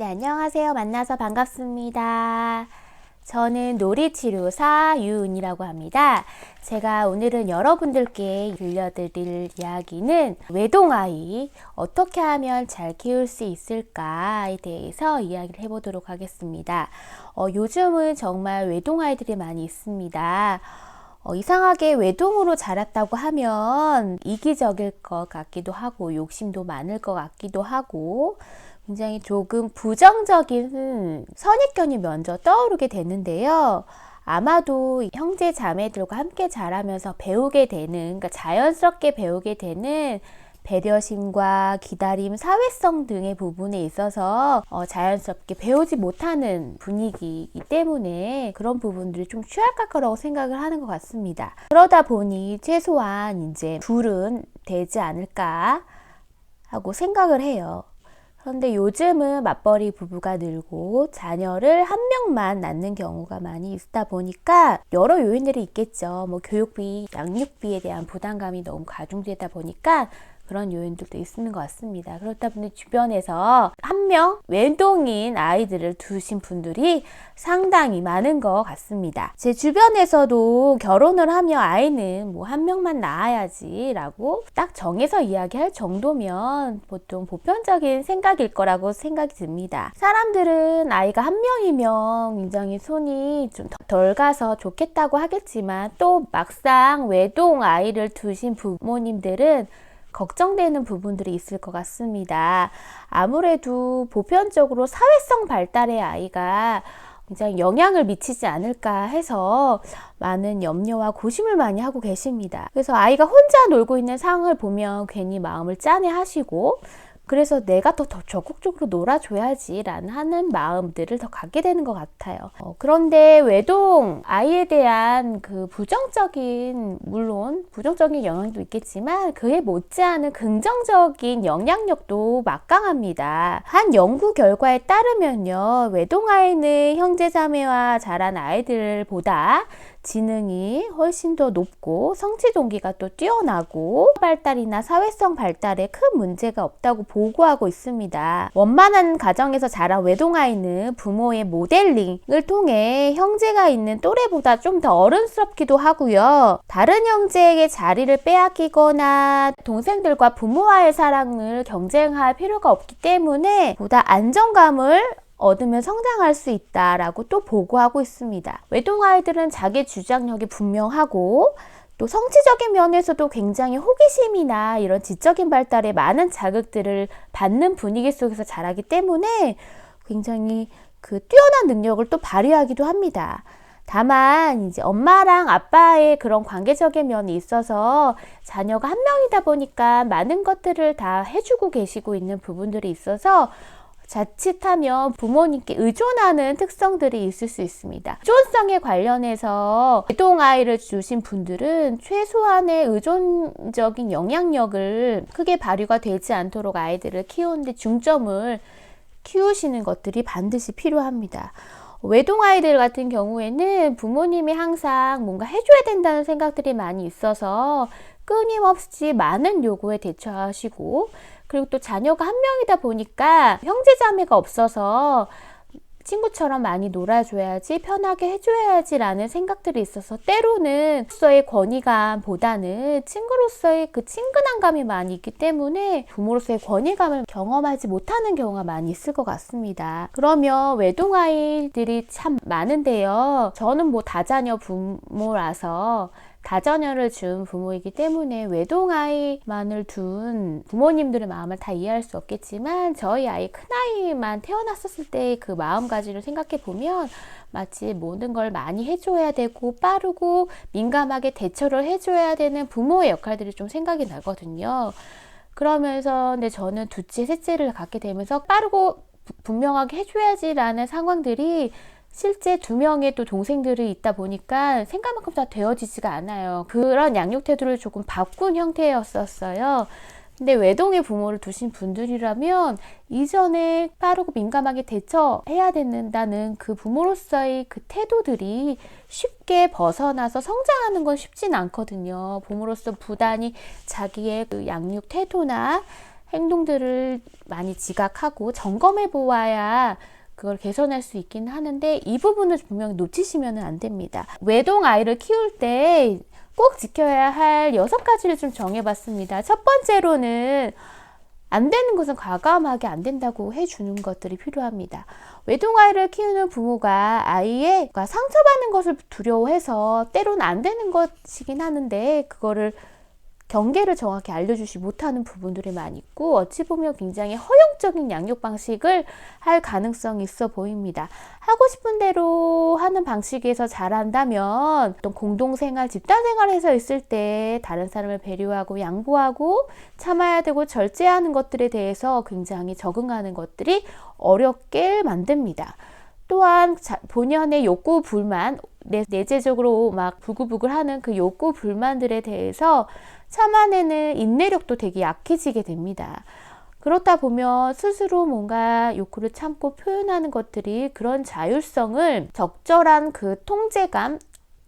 안녕하세요. 만나서 반갑습니다. 저는 놀이치료사 유은이라고 합니다. 제가 오늘은 여러분들께 들려드릴 이야기는 외동아이 어떻게 하면 잘 키울 수 있을까에 대해서 이야기를 해보도록 하겠습니다. 요즘은 정말 외동아이들이 많이 있습니다. 이상하게 외동으로 자랐다고 하면 이기적일 것 같기도 하고 욕심도 많을 것 같기도 하고 굉장히 조금 부정적인 선입견이 먼저 떠오르게 되는데요. 아마도 형제 자매들과 함께 자라면서 배우게 되는, 그러니까 자연스럽게 배우게 되는 배려심과 기다림, 사회성 등의 부분에 있어서 자연스럽게 배우지 못하는 분위기이기 때문에 그런 부분들이 좀 취약할 거라고 생각을 하는 것 같습니다. 그러다 보니 최소한 이제 둘은 되지 않을까 하고 생각을 해요. 그런데 요즘은 맞벌이 부부가 늘고 자녀를 한 명만 낳는 경우가 많이 있다 보니까 여러 요인들이 있겠죠. 교육비, 양육비에 대한 부담감이 너무 가중되다 보니까 그런 요인들도 있는 것 같습니다. 그렇다 보니 주변에서 한 명 외동인 아이들을 두신 분들이 상당히 많은 것 같습니다. 제 주변에서도 결혼을 하며 아이는 한 명만 낳아야지 라고 딱 정해서 이야기할 정도면 보통 보편적인 생각일 거라고 생각이 듭니다. 사람들은 아이가 한 명이면 굉장히 손이 좀 덜 가서 좋겠다고 하겠지만 또 막상 외동 아이를 두신 부모님들은 걱정되는 부분들이 있을 것 같습니다. 아무래도 보편적으로 사회성 발달의 아이가 굉장히 영향을 미치지 않을까 해서 많은 염려와 고심을 많이 하고 계십니다. 그래서 아이가 혼자 놀고 있는 상황을 보면 괜히 마음을 짠해하시고 그래서 내가 더 적극적으로 놀아줘야지 하는 마음들을 더 갖게 되는 것 같아요. 그런데 외동 아이에 대한 그 물론 부정적인 영향도 있겠지만 그에 못지않은 긍정적인 영향력도 막강합니다. 한 연구 결과에 따르면요, 외동 아이는 형제 자매와 자란 아이들보다 지능이 훨씬 더 높고 성취 동기가 또 뛰어나고 발달이나 사회성 발달에 큰 문제가 없다고 보고하고 있습니다. 원만한 가정에서 자란 외동아이는 부모의 모델링을 통해 형제가 있는 또래보다 좀 더 어른스럽기도 하고요. 다른 형제에게 자리를 빼앗기거나 동생들과 부모와의 사랑을 경쟁할 필요가 없기 때문에 보다 안정감을 얻으면 성장할 수 있다라고 또 보고하고 있습니다. 외동아이들은 자기 주장력이 분명하고 또 성취적인 면에서도 굉장히 호기심이나 이런 지적인 발달에 많은 자극들을 받는 분위기 속에서 자라기 때문에 굉장히 그 뛰어난 능력을 또 발휘하기도 합니다. 다만 이제 엄마랑 아빠의 그런 관계적인 면이 있어서 자녀가 한 명이다 보니까 많은 것들을 다 해주고 계시고 있는 부분들이 있어서 자칫하면 부모님께 의존하는 특성들이 있을 수 있습니다. 의존성에 관련해서 외동아이를 주신 분들은 최소한의 의존적인 영향력을 크게 발휘가 되지 않도록 아이들을 키우는데 중점을 키우시는 것들이 반드시 필요합니다. 외동아이들 같은 경우에는 부모님이 항상 뭔가 해줘야 된다는 생각들이 많이 있어서 끊임없이 많은 요구에 대처하시고 그리고 또 자녀가 한 명이다 보니까 형제자매가 없어서 친구처럼 많이 놀아줘야지, 편하게 해줘야지 라는 생각들이 있어서 때로는 부모로서의 권위감보다는 친구로서의 그 친근함감이 많이 있기 때문에 부모로서의 권위감을 경험하지 못하는 경우가 많이 있을 것 같습니다. 그러면 외동아이들이 참 많은데요. 저는 다자녀 부모라서 다자녀를 준 부모이기 때문에 외동아이만을 둔 부모님들의 마음을 다 이해할 수 없겠지만 저희 아이 큰아이만 태어났었을 때의 그 마음가짐을 생각해 보면 마치 모든 걸 많이 해줘야 되고 빠르고 민감하게 대처를 해줘야 되는 부모의 역할들이 좀 생각이 나거든요. 그러면서 근데 저는 둘째, 셋째를 갖게 되면서 빠르고 분명하게 해줘야지라는 상황들이 실제 2명의 또 동생들이 있다 보니까 생각만큼 다 되어지지가 않아요. 그런 양육 태도를 조금 바꾼 형태였었어요. 근데 외동의 부모를 두신 분들이라면 이전에 빠르고 민감하게 대처해야 된다는 그 부모로서의 그 태도들이 쉽게 벗어나서 성장하는 건 쉽진 않거든요. 부모로서 부단히 자기의 그 양육 태도나 행동들을 많이 지각하고 점검해 보아야 그걸 개선할 수 있긴 하는데 이 부분을 분명히 놓치시면 안 됩니다. 외동 아이를 키울 때 꼭 지켜야 할 6가지를 좀 정해봤습니다. 첫 번째로는 안 되는 것은 과감하게 안 된다고 해주는 것들이 필요합니다. 외동아이를 키우는 부모가 아이가 상처받는 것을 두려워해서 때로는 안 되는 것이긴 하는데 그거를 경계를 정확히 알려주지 못하는 부분들이 많이 있고 어찌 보면 굉장히 허용적인 양육 방식을 할 가능성이 있어 보입니다. 하고 싶은 대로 하는 방식에서 잘한다면 어떤 공동생활, 집단생활에서 있을 때 다른 사람을 배려하고 양보하고 참아야 되고 절제하는 것들에 대해서 굉장히 적응하는 것들이 어렵게 만듭니다. 또한 본연의 욕구 불만, 내재적으로 막 부글부글하는 그 욕구 불만들에 대해서 참아내는 인내력도 되게 약해지게 됩니다. 그렇다 보면 스스로 뭔가 욕구를 참고 표현하는 것들이 그런 자율성을 적절한 그 통제감,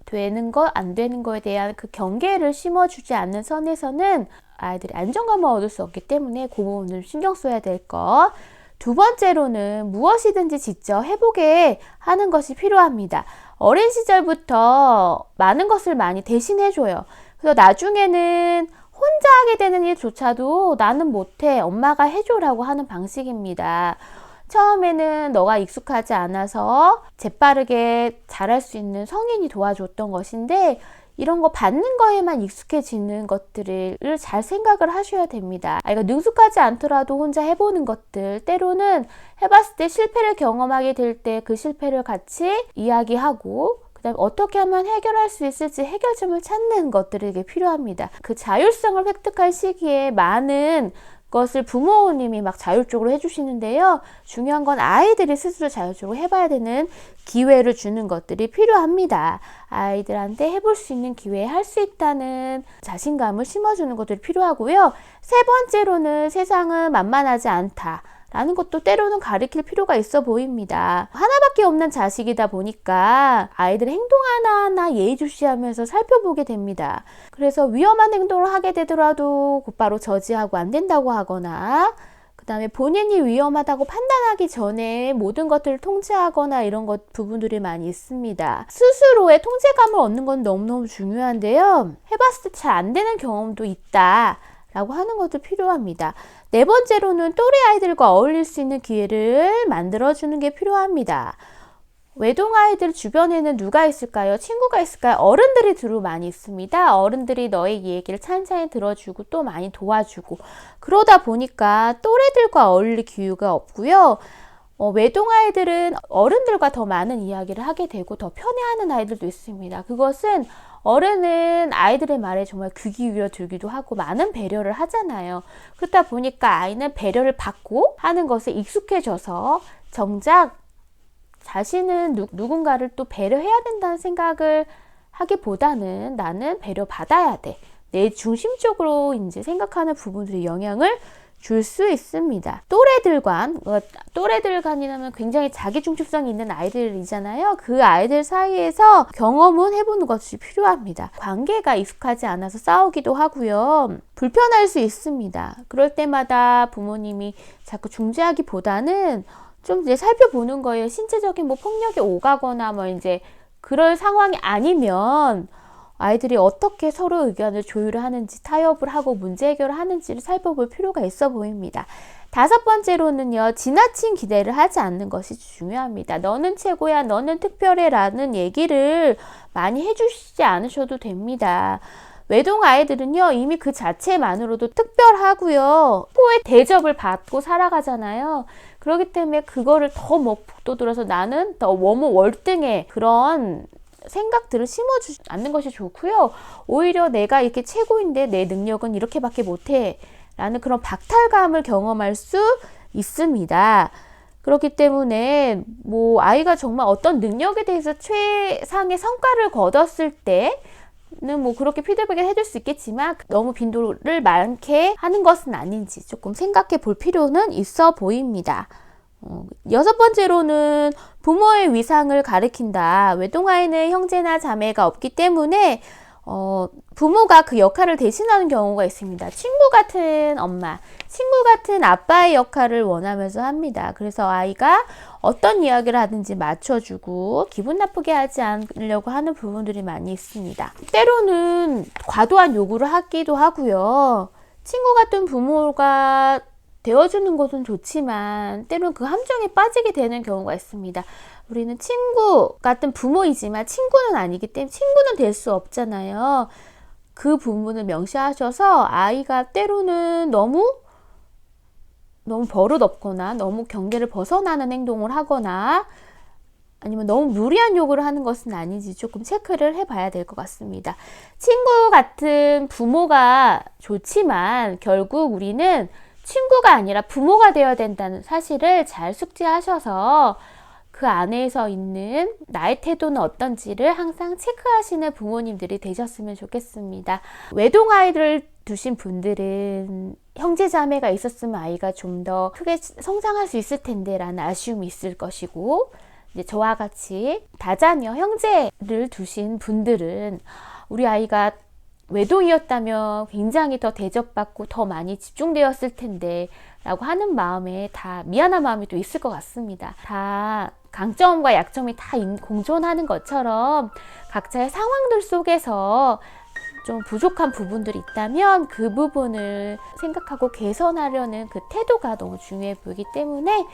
되는 거, 안 되는 거에 대한 그 경계를 심어주지 않는 선에서는 아이들이 안정감을 얻을 수 없기 때문에 그 부분을 신경 써야 될 것. 두 번째로는 무엇이든지 직접 해보게 하는 것이 필요합니다. 어린 시절부터 많은 것을 많이 대신해줘요. 그래서 나중에는 혼자 하게 되는 일조차도 나는 못해, 엄마가 해줘라고 하는 방식입니다. 처음에는 너가 익숙하지 않아서 재빠르게 잘할 수 있는 성인이 도와줬던 것인데 이런 거 받는 거에만 익숙해지는 것들을 잘 생각을 하셔야 됩니다. 아이가 능숙하지 않더라도 혼자 해보는 것들, 때로는 해봤을 때 실패를 경험하게 될 때 그 실패를 같이 이야기하고 그다음에 어떻게 하면 해결할 수 있을지 해결점을 찾는 것들이 필요합니다. 그 자율성을 획득할 시기에 많은 것을 부모님이 막 자율적으로 해주시는데요. 중요한 건 아이들이 스스로 자율적으로 해봐야 되는 기회를 주는 것들이 필요합니다. 아이들한테 해볼 수 있는 기회에 할 수 있다는 자신감을 심어주는 것들이 필요하고요. 세 번째로는 세상은 만만하지 않다. 라는 것도 때로는 가르칠 필요가 있어 보입니다. 하나밖에 없는 자식이다 보니까 아이들 행동 하나하나 예의주시하면서 살펴보게 됩니다. 그래서 위험한 행동을 하게 되더라도 곧바로 저지하고 안 된다고 하거나 그 다음에 본인이 위험하다고 판단하기 전에 모든 것들을 통제하거나 이런 부분들이 많이 있습니다. 스스로의 통제감을 얻는 건 너무너무 중요한데요. 해봤을 때 잘 안 되는 경험도 있다. 라고 하는 것도 필요합니다. 네 번째로는 또래 아이들과 어울릴 수 있는 기회를 만들어주는 게 필요합니다. 외동 아이들 주변에는 누가 있을까요? 친구가 있을까요? 어른들이 주로 많이 있습니다. 어른들이 너의 얘기를 찬찬히 들어주고 또 많이 도와주고 그러다 보니까 또래들과 어울릴 기회가 없고요. 외동 아이들은 어른들과 더 많은 이야기를 하게 되고 더 편해하는 아이들도 있습니다. 그것은 어른은 아이들의 말에 정말 귀 기울여 들기도 하고 많은 배려를 하잖아요. 그렇다 보니까 아이는 배려를 받고 하는 것에 익숙해져서 정작 자신은 누군가를 또 배려해야 된다는 생각을 하기보다는 나는 배려받아야 돼. 내 중심적으로 이제 생각하는 부분들이 영향을 줄 수 있습니다. 또래들간이라면 굉장히 자기중심성이 있는 아이들이잖아요. 그 아이들 사이에서 경험은 해보는 것이 필요합니다. 관계가 익숙하지 않아서 싸우기도 하고요. 불편할 수 있습니다. 그럴 때마다 부모님이 자꾸 중재하기보다는 좀 이제 살펴보는 거예요. 신체적인 폭력이 오가거나 이제 그럴 상황이 아니면 아이들이 어떻게 서로 의견을 조율을 하는지 타협을 하고 문제 해결을 하는지를 살펴볼 필요가 있어 보입니다. 다섯 번째로는요. 지나친 기대를 하지 않는 것이 중요합니다. 너는 최고야, 너는 특별해 라는 얘기를 많이 해주시지 않으셔도 됩니다. 외동 아이들은요. 이미 그 자체만으로도 특별하고요. 부모의 대접을 받고 살아가잖아요. 그렇기 때문에 그거를 더 북돋들어서 나는 더 너무 월등해 그런 생각들을 심어주지 않는 것이 좋고요. 오히려 내가 이렇게 최고인데 내 능력은 이렇게밖에 못해 라는 그런 박탈감을 경험할 수 있습니다. 그렇기 때문에 아이가 정말 어떤 능력에 대해서 최상의 성과를 거뒀을 때는 그렇게 피드백을 해줄 수 있겠지만 너무 빈도를 많게 하는 것은 아닌지 조금 생각해 볼 필요는 있어 보입니다. 여섯 번째로는 부모의 위상을 가리킨다. 외동아이는 형제나 자매가 없기 때문에 부모가 그 역할을 대신하는 경우가 있습니다. 친구 같은 엄마, 친구 같은 아빠의 역할을 원하면서 합니다. 그래서 아이가 어떤 이야기를 하든지 맞춰주고 기분 나쁘게 하지 않으려고 하는 부분들이 많이 있습니다. 때로는 과도한 요구를 하기도 하고요. 친구 같은 부모가 되어주는 것은 좋지만 때로는 그 함정에 빠지게 되는 경우가 있습니다. 우리는 친구 같은 부모이지만 친구는 아니기 때문에 친구는 될 수 없잖아요. 그 부분을 명시하셔서 아이가 때로는 너무 버릇없거나 너무 경계를 벗어나는 행동을 하거나 아니면 너무 무리한 요구를 하는 것은 아닌지 조금 체크를 해봐야 될 것 같습니다. 친구 같은 부모가 좋지만 결국 우리는 친구가 아니라 부모가 되어야 된다는 사실을 잘 숙지하셔서 그 안에서 있는 나의 태도는 어떤지를 항상 체크하시는 부모님들이 되셨으면 좋겠습니다. 외동아이를 두신 분들은 형제자매가 있었으면 아이가 좀 더 크게 성장할 수 있을 텐데 라는 아쉬움이 있을 것이고, 이제 저와 같이 다자녀 형제를 두신 분들은 우리 아이가 외동이었다면 굉장히 더 대접받고 더 많이 집중되었을 텐데 라고 하는 마음에 다 미안한 마음이 또 있을 것 같습니다. 다 강점과 약점이 다 공존하는 것처럼 각자의 상황들 속에서 좀 부족한 부분들이 있다면 그 부분을 생각하고 개선하려는 그 태도가 너무 중요해 보이기 때문에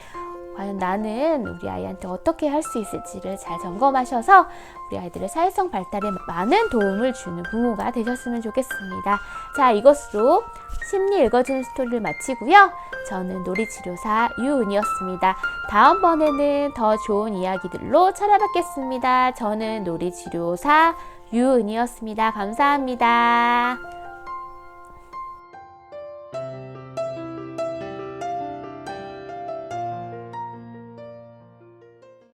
과연 나는 우리 아이한테 어떻게 할 수 있을지를 잘 점검하셔서 우리 아이들의 사회성 발달에 많은 도움을 주는 부모가 되셨으면 좋겠습니다. 자, 이것으로 심리 읽어주는 스토리를 마치고요. 저는 놀이치료사 유은이었습니다. 다음번에는 더 좋은 이야기들로 찾아뵙겠습니다. 저는 놀이치료사 유은이었습니다. 감사합니다.